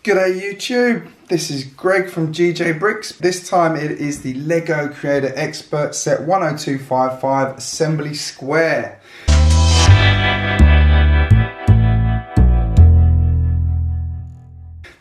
G'day YouTube, this is Greg from GJBricks. This time it is the LEGO Creator Expert Set 10255 Assembly Square.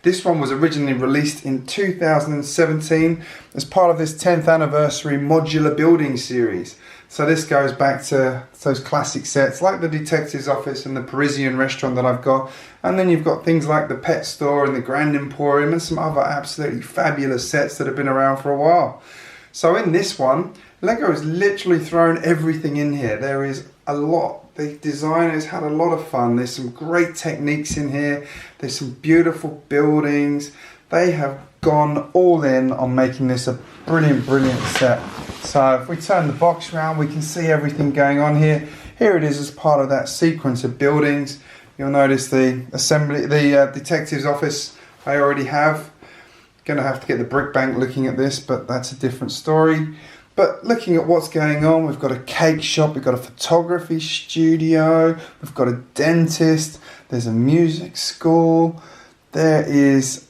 This one was originally released in 2017 as part of this 10th anniversary modular building series. So this goes back to those classic sets like the Detective's Office and the Parisian restaurant that I've got. And then you've got things like the Pet Store and the Grand Emporium and some other absolutely fabulous sets that have been around for a while. So in this one, LEGO has literally thrown everything in here. There is a lot. The designers had a lot of fun. There's some great techniques in here. There's some beautiful buildings. They have gone all in on making this a brilliant set. So if we turn the box around, we can see everything going on here. Here it is as part of that sequence of buildings. You'll notice the detective's office I already have. Gonna have to get the brick bank looking at this, but that's a different story. But looking at what's going on, we've got a cake shop, we've got a photography studio, we've got a dentist, there's a music school, there is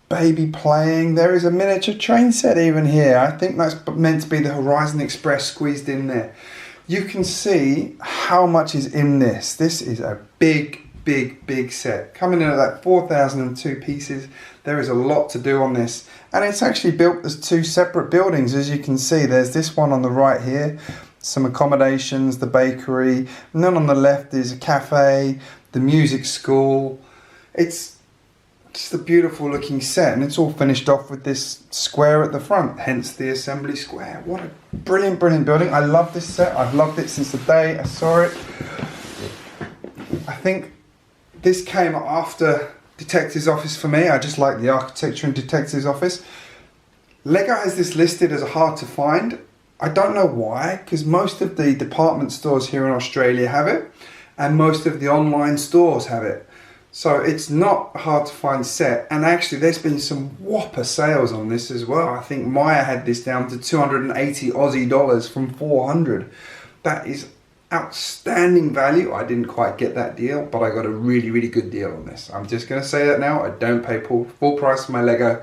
baby playing, there is a miniature train set even here. I think that's meant to be the Horizon Express squeezed in there. You can see how much is in this. This is a big set. Coming in at that 4,002 pieces, there is a lot to do on this. And it's actually built as two separate buildings, as you can see. There's this one on the right here, some accommodations, the bakery, and then on the left is a cafe, the music school. It's just a beautiful looking set, and it's all finished off with this square at the front, hence the assembly square. What a brilliant building. I love this set. I've loved it since the day I saw it. I think this came after Detective's Office for me. I just like the architecture in Detective's Office. LEGO has this listed as a hard to find. I don't know why, because most of the department stores here in Australia have it, and most of the online stores have it. So it's not a hard to find set, and actually there's been some whopper sales on this as well. I think Maya had this down to 280 Aussie dollars from 400. That is outstanding value. I didn't quite get that deal, but I got a really good deal on this. I'm just going to say that now. I don't pay full price for my LEGO.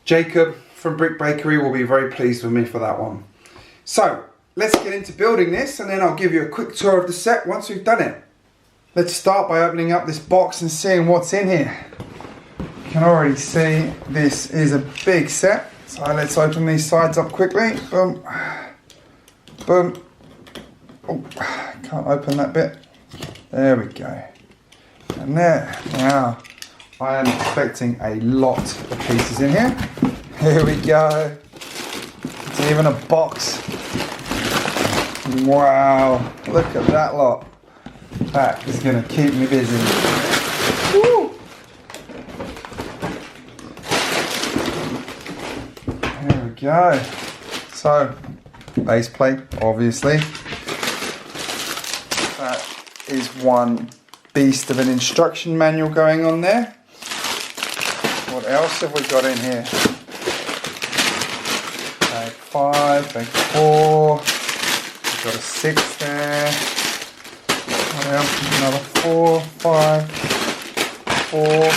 Jacob from Brick Bakery will be very pleased with me for that one. So let's get into building this, and then I'll give you a quick tour of the set once we've done it. Let's start by opening up this box and seeing what's in here. You can already see this is a big set. So let's open these sides up quickly. Boom. Boom. Oh, can't open that bit. There we go. And there. Now, I am expecting a lot of pieces in here. Here we go. It's even a box. Wow. Look at that lot. That is going to keep me busy. Woo! There we go. So, base plate, obviously. That is one beast of an instruction manual going on there. What else have we got in here? Bag 5, bag 4. We've got a 6 there. What else? Another 4, 5, 4,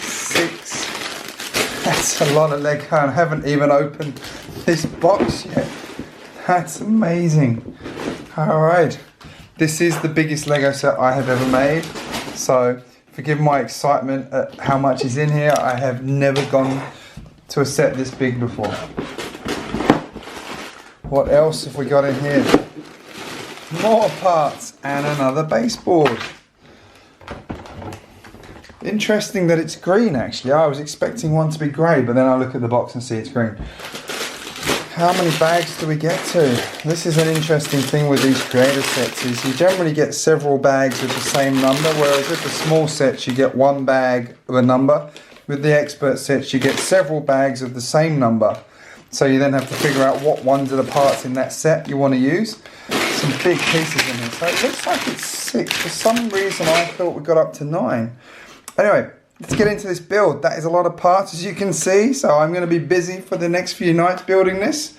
6. That's a lot of LEGO, and I haven't even opened this box yet. That's amazing. Alright. This is the biggest LEGO set I have ever made, so forgive my excitement at how much is in here. I have never gone to a set this big before. What else have we got in here? More parts and another baseboard. Interesting that it's green actually. I was expecting one to be grey, but then I look at the box and see it's green. How many bags do we get to? This is an interesting thing with these creator sets, is you generally get several bags with the same number, whereas with the small sets you get one bag of a number. With the expert sets you get several bags of the same number. So you then have to figure out what ones are the parts in that set you want to use. Some big pieces in here. So it looks like it's 6. For some reason I thought we got up to 9. Anyway, let's get into this build. That is a lot of parts, as you can see, so I'm going to be busy for the next few nights building this.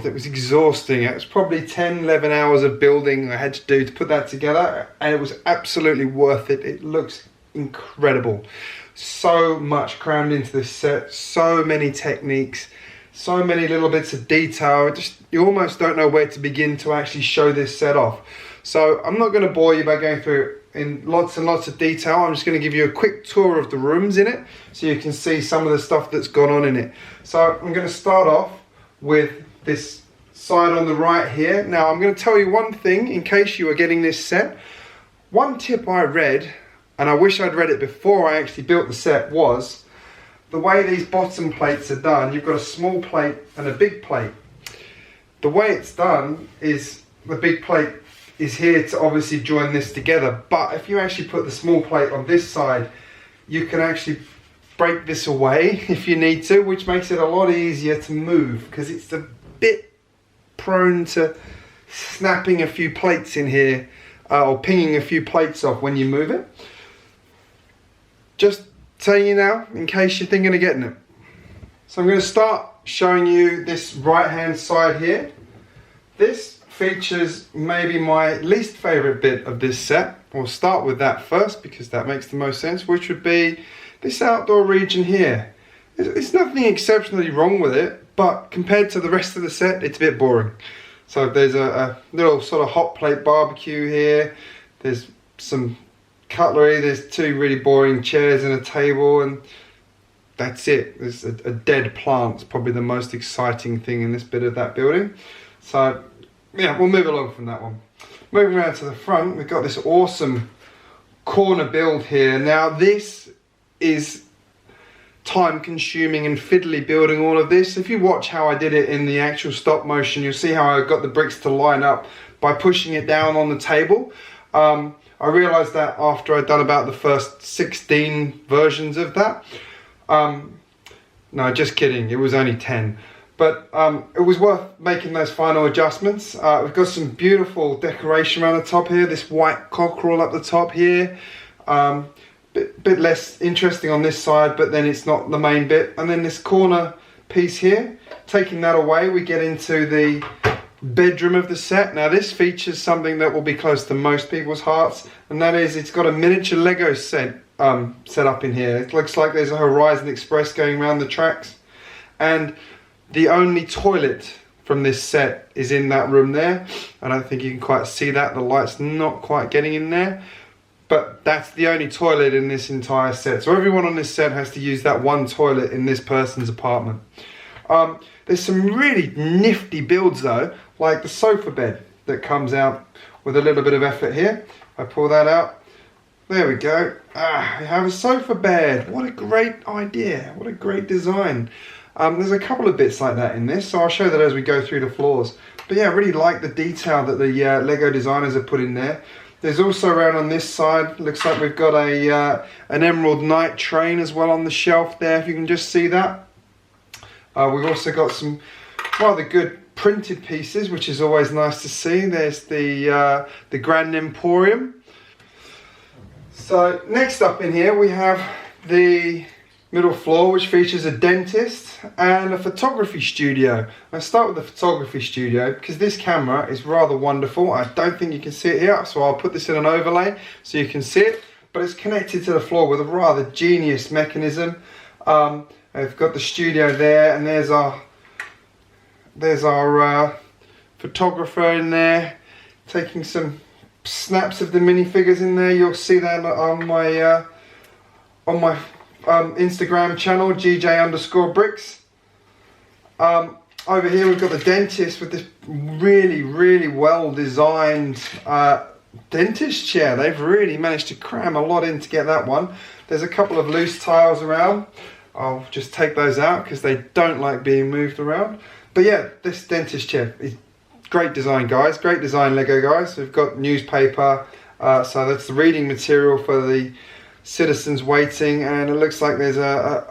It was exhausting. It was probably 10, 11 hours of building I had to do to put that together, and it was absolutely worth it. It looks incredible. So much crammed into this set, so many techniques, so many little bits of detail. You almost don't know where to begin to actually show this set off. So I'm not going to bore you by going through it in lots and lots of detail. I'm just going to give you a quick tour of the rooms in it so you can see some of the stuff that's gone on in it. So I'm going to start off with this side on the right here. Now I'm going to tell you one thing in case you are getting this set. One tip I read, and I wish I'd read it before I actually built the set, was the way these bottom plates are done. You've got a small plate and a big plate. The way it's done is the big plate is here to obviously join this together, but if you actually put the small plate on this side, you can actually break this away if you need to, which makes it a lot easier to move because it's a bit prone to snapping a few plates in here or pinging a few plates off when you move it. Just telling you now, in case you're thinking of getting it. So I'm going to start showing you this right hand side here. This features maybe my least favourite bit of this set. We'll start with that first because that makes the most sense, which would be this outdoor region here. There's nothing exceptionally wrong with it, but compared to the rest of the set, it's a bit boring. So there's a little sort of hot plate barbecue here. There's some cutlery, there's two really boring chairs and a table, and that's it. There's a dead plant. It's probably the most exciting thing in this bit of that building. So yeah, we'll move along from that one. Moving around to the front, we've got this awesome corner build here. Now this is time consuming and fiddly building all of this. If you watch how I did it in the actual stop motion, you'll see how I got the bricks to line up by pushing it down on the table. I realised that after I'd done about the first 16 versions of that. No, just kidding, it was only 10. But it was worth making those final adjustments. We've got some beautiful decoration around the top here. This white cockerel up the top here. Bit less interesting on this side, but then it's not the main bit. And then this corner piece here, taking that away, we get into the bedroom of the set. Now this features something that will be close to most people's hearts, and that is it's got a miniature Lego set up in here. It looks like there's a Horizon Express going around the tracks, and the only toilet from this set is in that room there. I don't think you can quite see that, the light's not quite getting in there, but that's the only toilet in this entire set. So everyone on this set has to use that one toilet in this person's apartment. There's some really nifty builds though, like the sofa bed that comes out with a little bit of effort here. I pull that out. There we go. I have a sofa bed. What a great idea. What a great design. There's a couple of bits like that in this, so I'll show that as we go through the floors. But yeah, I really like the detail that the Lego designers have put in there. There's also around on this side, looks like we've got an Emerald Night train as well on the shelf there, if you can just see that. We've also got some rather good printed pieces, which is always nice to see. There's the Grand Emporium. So next up in here we have the middle floor, which features a dentist and a photography studio. I'll start with the photography studio because this camera is rather wonderful. I don't think you can see it here, so I'll put this in an overlay so you can see it, but it's connected to the floor with a rather genius mechanism. I've got the studio there, and there's our photographer in there taking some snaps of the minifigures in there. You'll see that on my Instagram channel, GJ_Bricks. Over here we've got the dentist with this really well designed dentist chair. They've really managed to cram a lot in to get that one. There's a couple of loose tiles around. I'll just take those out because they don't like being moved around. But yeah, this dentist chair is great design, guys. Great design, Lego guys. We've got newspaper, so that's the reading material for the citizens waiting, and it looks like there's a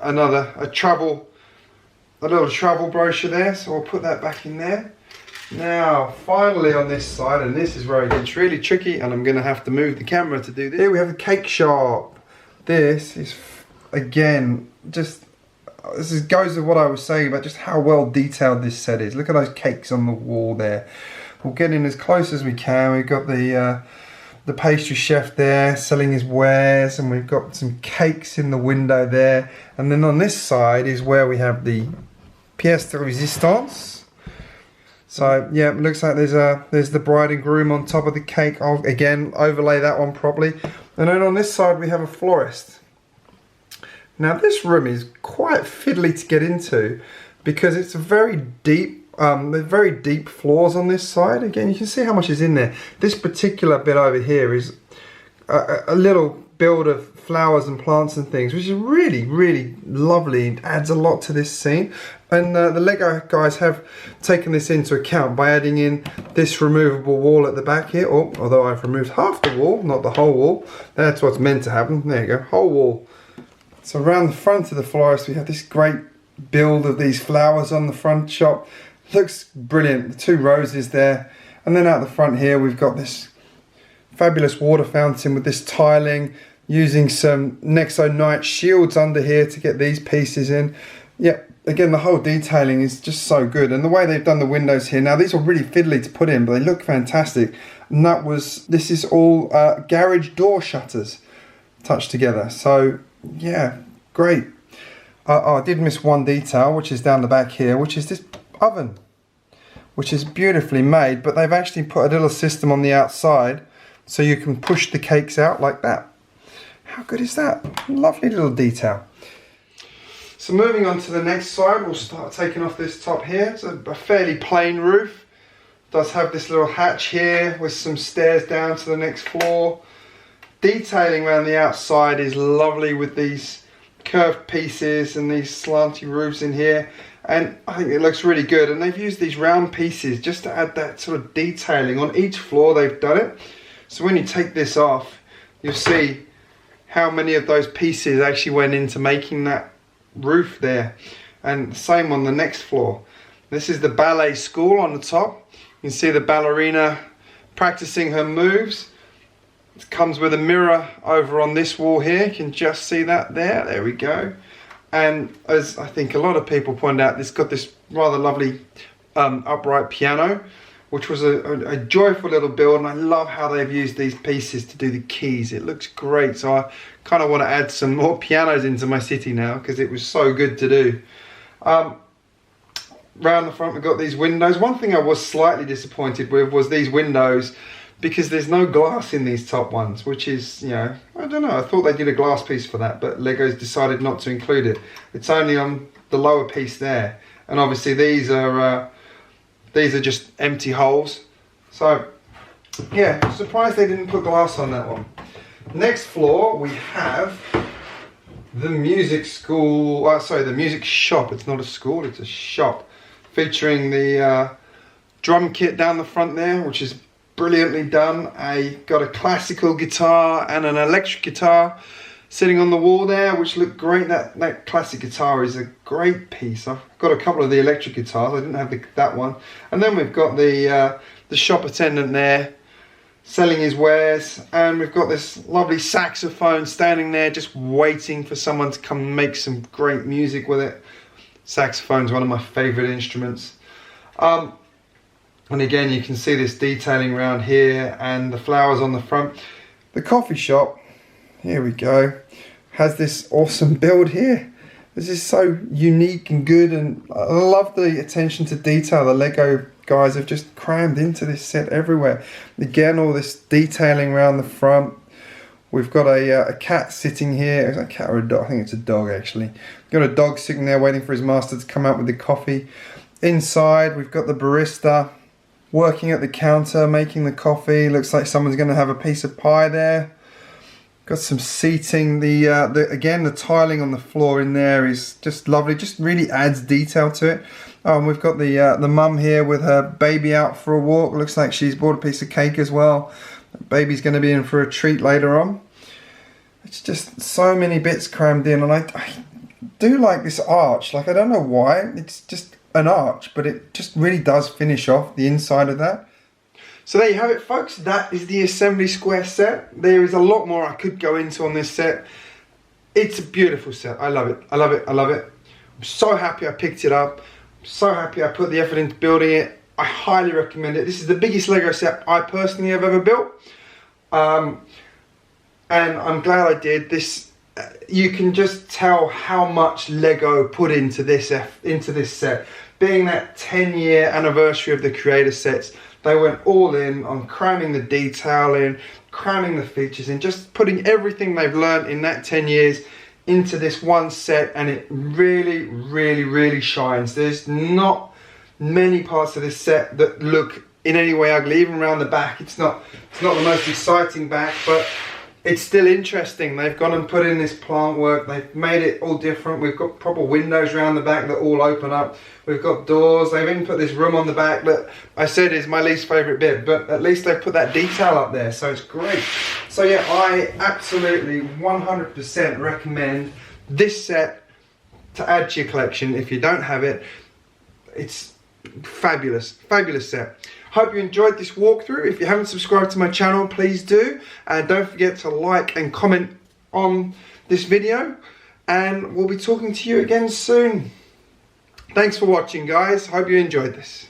little travel brochure there, so we'll put that back in there. Now finally on this side, and this is where it gets really tricky, and I'm going to have to move the camera to do this. Here we have the cake shop. This is again just goes with what I was saying about just how well detailed this set is. Look at those cakes on the wall there. We'll get in as close as we can. We've got the pastry chef there selling his wares, and we've got some cakes in the window there. And then on this side is where we have the pièce de résistance. So yeah, it looks like there's the bride and groom on top of the cake. I'll again overlay that one properly. And then on this side we have a florist. Now this room is quite fiddly to get into because it's a very deep, there's very deep floors on this side. Again, you can see how much is in there. This particular bit over here is a little build of flowers and plants and things, which is really, really lovely and adds a lot to this scene. And the Lego guys have taken this into account by adding in this removable wall at the back here. Oh, although I've removed half the wall, not the whole wall. That's what's meant to happen. There you go, whole wall. So around the front of the florist, we have this great build of these flowers on the front shop. Looks brilliant, the 2 roses there. And then out the front here, we've got this fabulous water fountain with this tiling, using some Nexonite shields under here to get these pieces in. Yep, again, the whole detailing is just so good. And the way they've done the windows here, now these were really fiddly to put in, but they look fantastic. And this is all garage door shutters touched together. So yeah, great. I did miss one detail, which is down the back here, which is this oven, which is beautifully made, but they've actually put a little system on the outside so you can push the cakes out like that. How good is that? Lovely little detail. So moving on to the next side, we'll start taking off this top here. It's a fairly plain roof. It does have this little hatch here with some stairs down to the next floor. Detailing around the outside is lovely with these curved pieces and these slanty roofs in here. And I think it looks really good. And they've used these round pieces just to add that sort of detailing. On each floor they've done it. So when you take this off, you'll see how many of those pieces actually went into making that roof there. And the same on the next floor. This is the ballet school on the top. You can see the ballerina practicing her moves. It comes with a mirror over on this wall here. You can just see that there. There we go. And as I think a lot of people point out, it's got this rather lovely upright piano, which was a joyful little build. And I love how they've used these pieces to do the keys. It looks great. So I kind of want to add some more pianos into my city now because it was so good to do. Round the front we've got these windows. One thing I was slightly disappointed with was these windows, because there's no glass in these top ones, which is, you know, I don't know, I thought they did a glass piece for that, but Lego's decided not to include it. It's only on the lower piece there, and obviously these are just empty holes. So yeah, surprised they didn't put glass on that one. Next floor we have the music school, sorry, the music shop. It's not a school, it's a shop, featuring the drum kit down the front there, which is brilliantly done. I got a classical guitar and an electric guitar sitting on the wall there, which look great. That classic guitar is a great piece. I've got a couple of the electric guitars. I didn't have that one. And then we've got the shop attendant there selling his wares, and we've got this lovely saxophone standing there just waiting for someone to come and make some great music with it. Saxophone's one of my favorite instruments. And again, you can see this detailing around here and the flowers on the front. The coffee shop, here we go, has this awesome build here. This is so unique and good, and I love the attention to detail the Lego guys have just crammed into this set everywhere. Again, all this detailing around the front. We've got a cat sitting here. Is that a cat or a dog? I think it's a dog actually. We've got a dog sitting there waiting for his master to come out with the coffee. Inside, we've got the barista working at the counter, making the coffee. Looks like someone's going to have a piece of pie there. Got some seating. Again, the tiling on the floor in there is just lovely. Just really adds detail to it. We've got the mum here with her baby out for a walk. Looks like she's bought a piece of cake as well. The baby's going to be in for a treat later on. It's just so many bits crammed in, and I do like this arch. Like, I don't know why. It's just an arch, but it just really does finish off the inside of that. So there you have it, folks. That is the Assembly Square set. There is a lot more I could go into on this set. It's a beautiful set. I love it. I love it. I love it. I'm so happy I picked it up. I'm so happy I put the effort into building it. I highly recommend it. This is the biggest Lego set I personally have ever built. And I'm glad I did. This, you can just tell how much Lego put into this set. Being that 10-year anniversary of the Creator sets, they went all in on cramming the detail in, cramming the features in, just putting everything they've learned in that 10 years into this one set, and it really, really, really shines. There's not many parts of this set that look in any way ugly. Even around the back, it's not the most exciting back, but it's still interesting. They've gone and put in this plant work. They've made it all different. We've got proper windows around the back that all open up. We've got doors. They've even put this room on the back that I said is my least favourite bit, but at least they've put that detail up there, so it's great. So yeah, I absolutely 100% recommend this set to add to your collection if you don't have it. It's fabulous, fabulous set. Hope you enjoyed this walkthrough. If you haven't subscribed to my channel, please do. And don't forget to like and comment on this video. And we'll be talking to you again soon. Thanks for watching, guys. Hope you enjoyed this.